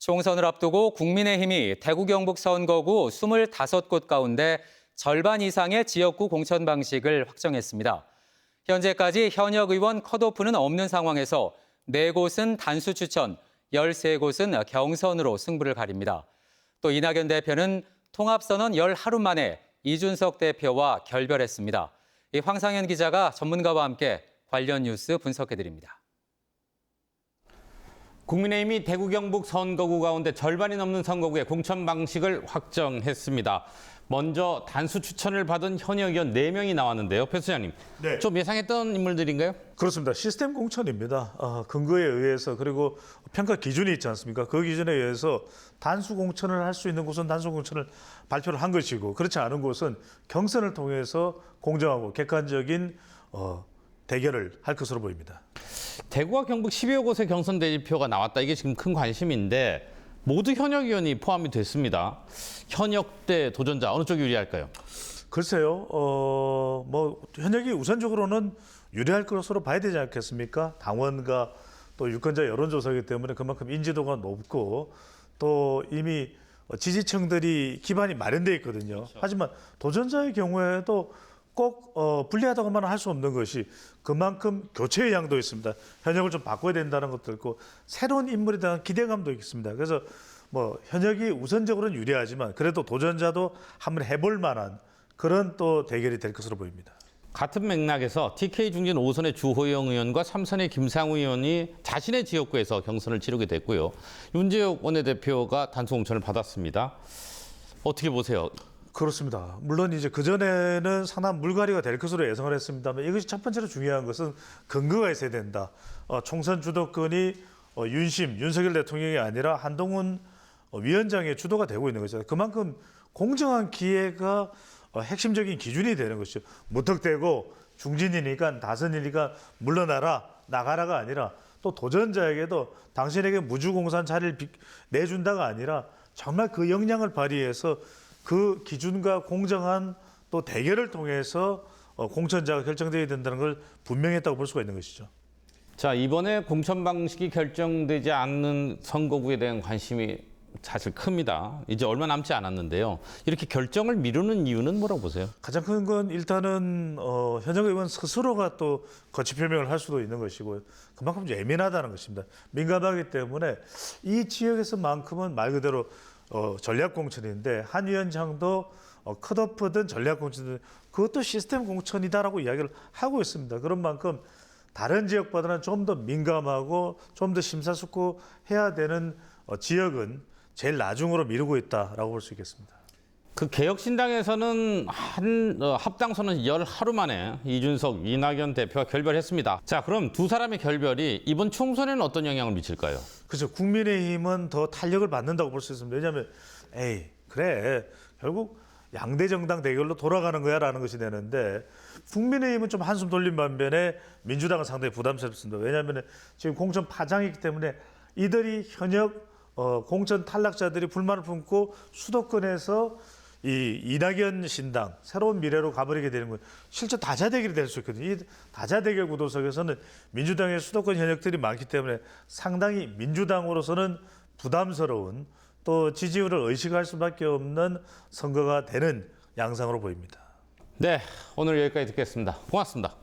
총선을 앞두고 국민의힘이 대구 경북 선거구 25곳 가운데 절반 이상의 지역구 공천 방식을 확정했습니다. 현재까지 현역 의원 컷오프는 없는 상황에서 4곳은 단수 추천, 13곳은 경선으로 승부를 가립니다. 또 이낙연 대표는 통합선언 열 하루 만에 이준석 대표와 결별했습니다. 황상현 기자가 전문가와 함께 관련 뉴스 분석해드립니다. 국민의힘이 대구 경북 선거구 가운데 절반이 넘는 선거구의 공천 방식을 확정했습니다. 먼저 단수 추천을 받은 현역 의원 4명이 나왔는데요. 배 소장님, 네. 좀 예상했던 인물들인가요? 그렇습니다. 시스템 공천입니다. 근거에 의해서 그리고 평가 기준이 있지 않습니까? 그 기준에 의해서 단수 공천을 할 수 있는 곳은 단수 공천을 발표를 한 것이고 그렇지 않은 곳은 경선을 통해서 공정하고 객관적인 대결을 할 것으로 보입니다. 대구와 경북 10여 곳의 경선 대지표가 나왔다. 이게 지금 큰 관심인데 모두 현역 의원이 포함이 됐습니다. 현역 대 도전자 어느 쪽이 유리할까요? 글쎄요. 현역이 우선적으로는 유리할 것으로 봐야 되지 않겠습니까? 당원과 또 유권자 여론조사이기 때문에 그만큼 인지도가 높고 또 이미 지지층들이 기반이 마련되어 있거든요. 그렇죠. 하지만 도전자의 경우에도 꼭 불리하다고만 할 수 없는 것이 그만큼 교체의 양도 있습니다. 현역을 좀 바꿔야 된다는 것도 있고 새로운 인물에 대한 기대감도 있습니다. 그래서 현역이 우선적으로는 유리하지만 그래도 도전자도 한번 해볼 만한 그런 또 대결이 될 것으로 보입니다. 같은 맥락에서 TK 중진 5선의 주호영 의원과 3선의 김상우 의원이 자신의 지역구에서 경선을 치르게 됐고요. 윤재욱 원내대표가 단수 공천을 받았습니다. 어떻게 보세요? 그렇습니다. 물론 이제 그전에는 상당한 물갈이가 될 것으로 예상을 했습니다만 이것이 첫 번째로 중요한 것은 근거가 있어야 된다. 총선 주도권이 윤석열 대통령이 아니라 한동훈 위원장의 주도가 되고 있는 거죠. 그만큼 공정한 기회가 핵심적인 기준이 되는 것이죠. 무턱대고 중진이니까 다선이니까 물러나라, 나가라가 아니라 또 도전자에게도 당신에게 무주공산 자리를 내준다가 아니라 정말 그 역량을 발휘해서 그 기준과 공정한 또 대결을 통해서 공천자가 결정되어야 된다는 걸 분명히 했다고 볼 수가 있는 것이죠. 자, 이번에 공천 방식이 결정되지 않는 선거구에 대한 관심이 사실 큽니다. 이제 얼마 남지 않았는데요. 이렇게 결정을 미루는 이유는 뭐라고 보세요? 가장 큰 건 일단은 현역 의원 스스로가 또 거취 표명을 할 수도 있는 것이고 그만큼 예민하다는 것입니다. 민감하기 때문에 이 지역에서만큼은 말 그대로 전략 공천인데 한 위원장도 컷오프든 전략 공천이든 그것도 시스템 공천이다라고 이야기를 하고 있습니다. 그런 만큼 다른 지역보다는 좀 더 민감하고 좀 더 심사숙고해야 되는 지역은 제일 나중으로 미루고 있다라고 볼 수 있겠습니다. 그 개혁신당에서는 합당선언 열 하루 만에 이준석, 이낙연 대표가 결별했습니다. 자, 그럼 두 사람의 결별이 이번 총선에는 어떤 영향을 미칠까요? 그렇죠. 국민의힘은 더 탄력을 받는다고 볼 수 있습니다. 왜냐하면 그래 결국 양대 정당 대결로 돌아가는 거야라는 것이 되는데 국민의힘은 좀 한숨 돌린 반면에 민주당은 상당히 부담스럽습니다. 왜냐하면 지금 공천 파장이기 때문에 이들이 현역 공천 탈락자들이 불만을 품고 수도권에서 이 이낙연 신당 새로운 미래로 가버리게 되는 건 실제 다자대결이 될 수 있거든요. 이 다자대결 구도 속에서는 민주당의 수도권 현역들이 많기 때문에 상당히 민주당으로서는 부담스러운 또 지지율을 의식할 수밖에 없는 선거가 되는 양상으로 보입니다. 네, 오늘 여기까지 듣겠습니다. 고맙습니다.